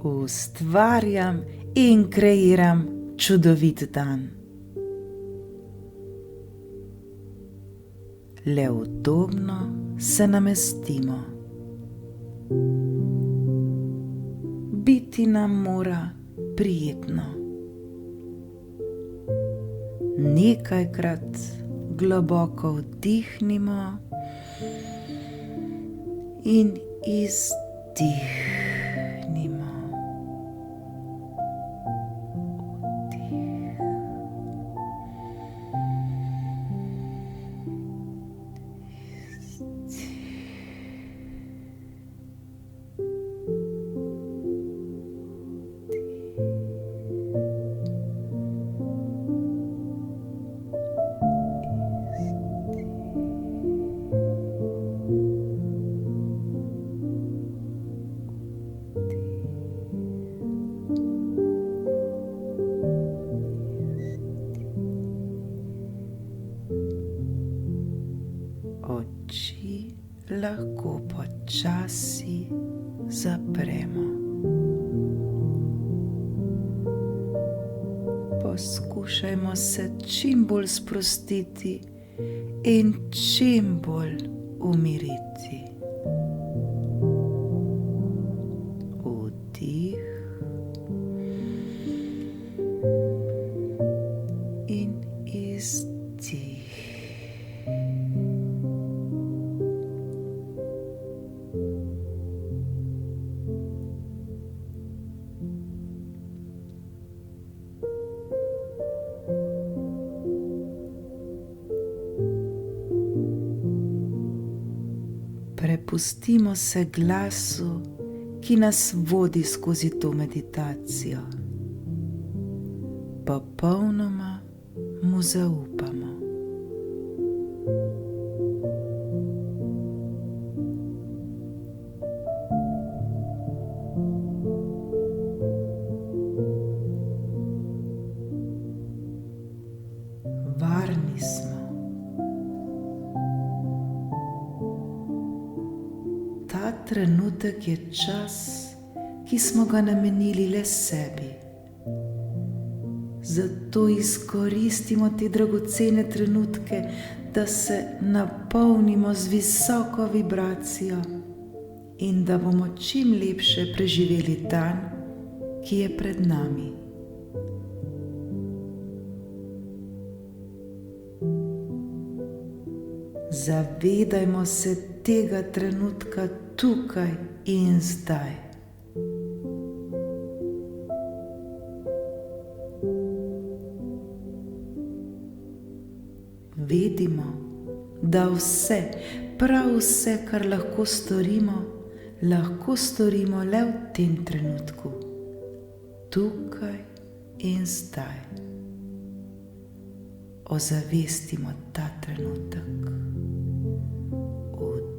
Ustvarjam in kreiram čudovit dan. Le udobno se namestimo. Biti nam mora prijetno. Nekajkrat globoko vdihnimo in izdihnimo. Oči lahko počasi zapremo. Poskušajmo se čim bolj sprostiti in čim bolj umiriti. Vdih in izdih. Prepustimo se glasu, ki nas vodi skozi to meditacijo. Popolnoma mu zaupamo. Varni smo. Ta trenutek je čas, ki smo ga namenili le sebi. Zato izkoristimo te dragocene trenutke, da se napolnimo z visoko vibracijo in da bomo čim lepše preživeli dan, ki je pred nami. Zavedajmo se tega trenutka tukaj in zdaj. Vedimo, da vse, prav vse, kar lahko storimo le v tem trenutku, tukaj in zdaj. Ozavestimo ta trenutek.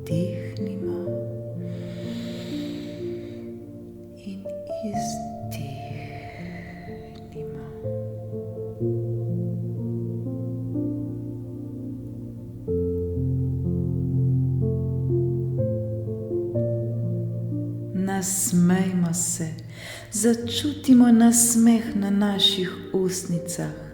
Vdihnimo in izdihnimo. Nasmejmo se, začutimo nasmeh na naših ustnicah.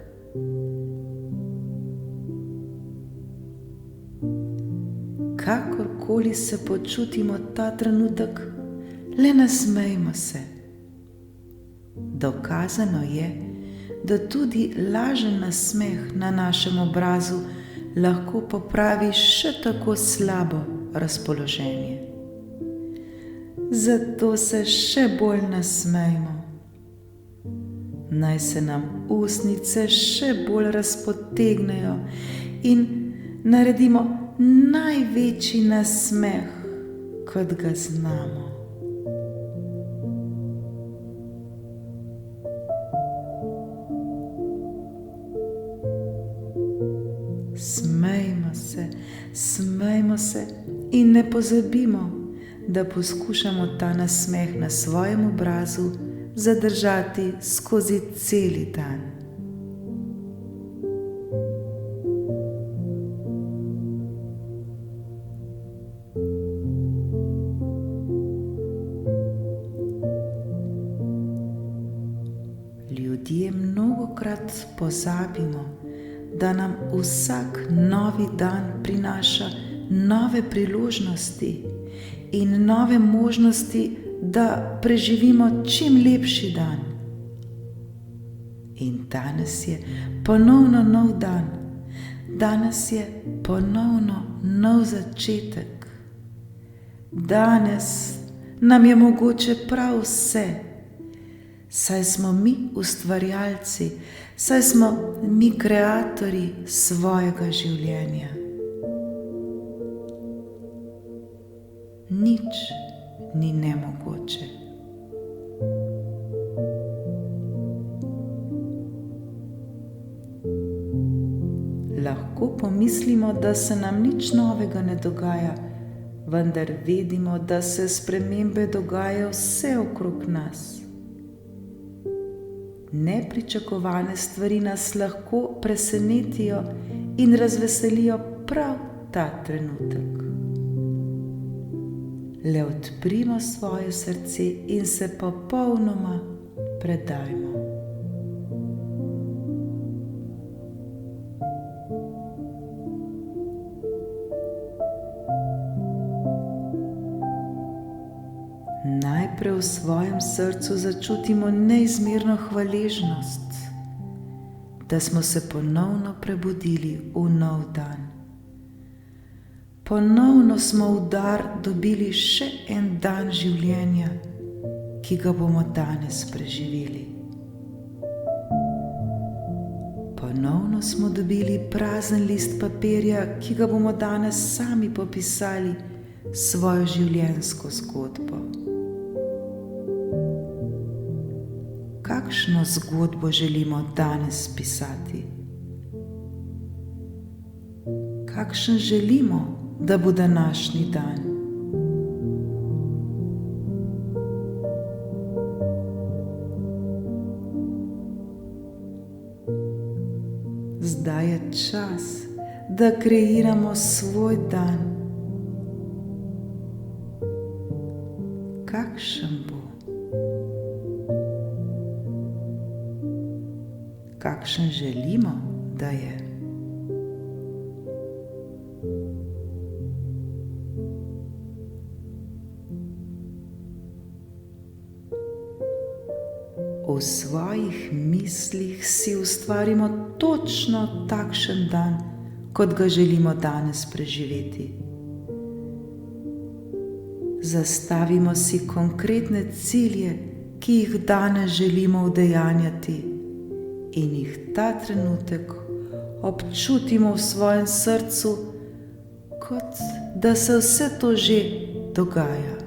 Kakorkoli se počutimo ta trenutek, le nasmejmo se. Dokazano je, da tudi lažen nasmeh na našem obrazu lahko popravi še tako slabo razpoloženje. Zato se še bolj nasmejmo. Naj se nam ustnice še bolj razpotegnejo in naredimo največji nasmeh, kot ga znamo. Smejmo se in ne pozabimo, da poskušamo ta nasmeh na svojem obrazu zadržati skozi celi dan. ljudje mnogokrat pozabimo, da nam vsak novi dan prinaša nove priložnosti in nove možnosti, da preživimo čim lepši dan. In danes je ponovno nov dan, danes je ponovno nov začetek. Danes nam je mogoče prav vse, saj smo mi ustvarjalci, saj smo mi kreatorji svojega življenja. Nič ni nemogoče. Lahko pomislimo, da se nam nič novega ne dogaja, vendar vedimo, da se spremembe dogajajo vse okrog nas. Nepričakovane stvari nas lahko presenetijo in razveselijo prav ta trenutek. Le odprimo svoje srce in se popolnoma predajmo. Najprej v svojem srcu začutimo neizmerno hvaležnost, da smo se ponovno prebudili v nov dan. Ponovno smo v dar dobili še en dan življenja, ki ga bomo danes preživeli. Ponovno smo dobili prazen list papirja, ki ga bomo danes sami popisali svojo življenjsko zgodbo. Kakšno zgodbo želimo danes pisati? Kakšen želimo, da bo današnji dan? Zdaj je čas, da kreiramo svoj dan. Kakšen bo? Kakšen želimo, da je? V svojih mislih si ustvarimo točno takšen dan, kot ga želimo danes preživeti. Zastavimo si konkretne cilje, ki jih danes želimo udejanjati, in jih ta trenutek občutimo v svojem srcu, kot da se vse to že dogaja.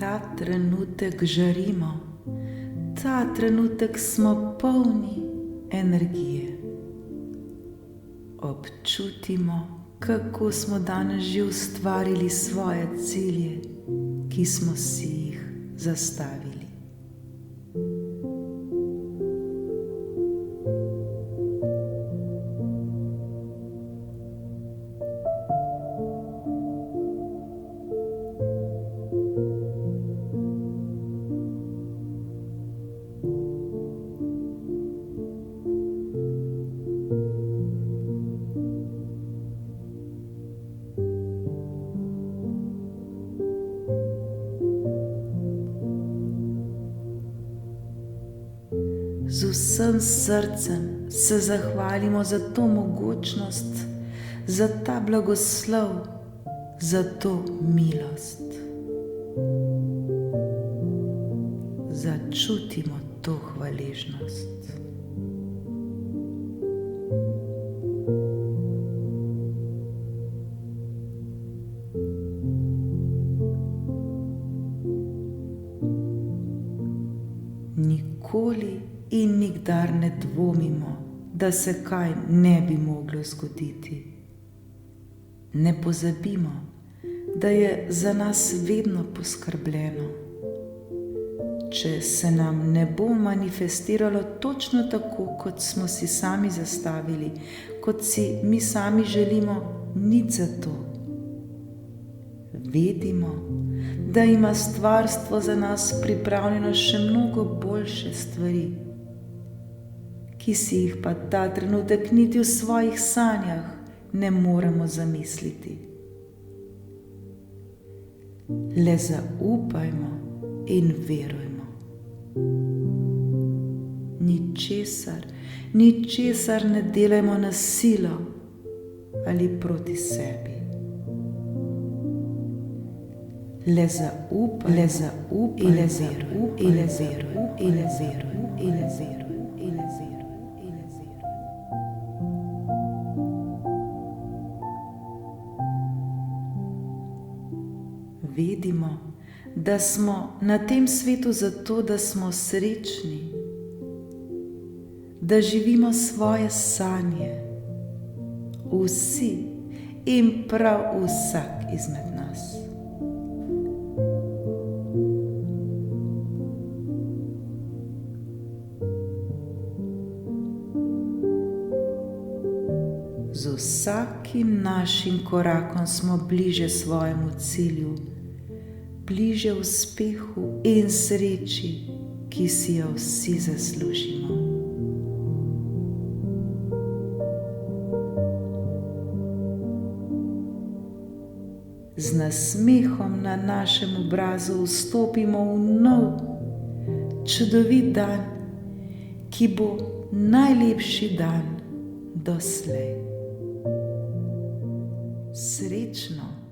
Ta trenutek žarimo, ta trenutek smo polni energije. Občutimo, kako smo danes že ustvarili svoje cilje, ki smo si jih zastavili. Z vsem srcem se zahvalimo za to mogočnost, za ta blagoslov, za to milost. Začutimo to hvaležnost. Nikoli in nikdar ne dvomimo, da se kaj ne bi moglo zgoditi. Ne pozabimo, da je za nas vedno poskrbljeno. Če se nam ne bo manifestiralo točno tako, kot smo si sami zastavili, kot si mi sami želimo, nič za to. Vedimo, da ima stvarstvo za nas pripravljeno še mnogo boljše stvari, ki si jih pa ta trenutek niti v svojih sanjah ne moremo zamisliti. Le zaupajmo in verujmo. Ničesar ne delajmo na silo ali proti sebi. Le zaupajmo in verujmo. Vedimo, da smo na tem svetu zato, da smo srečni, da živimo svoje sanje, vsi in prav vsak izmed nas. Z vsakim našim korakom smo bliže svojemu cilju, bliže uspehu in sreči, ki si jo vsi zaslužimo. Z nasmehom na našem obrazu vstopimo v nov, čudovit dan, ki bo najlepši dan doslej. Srečno!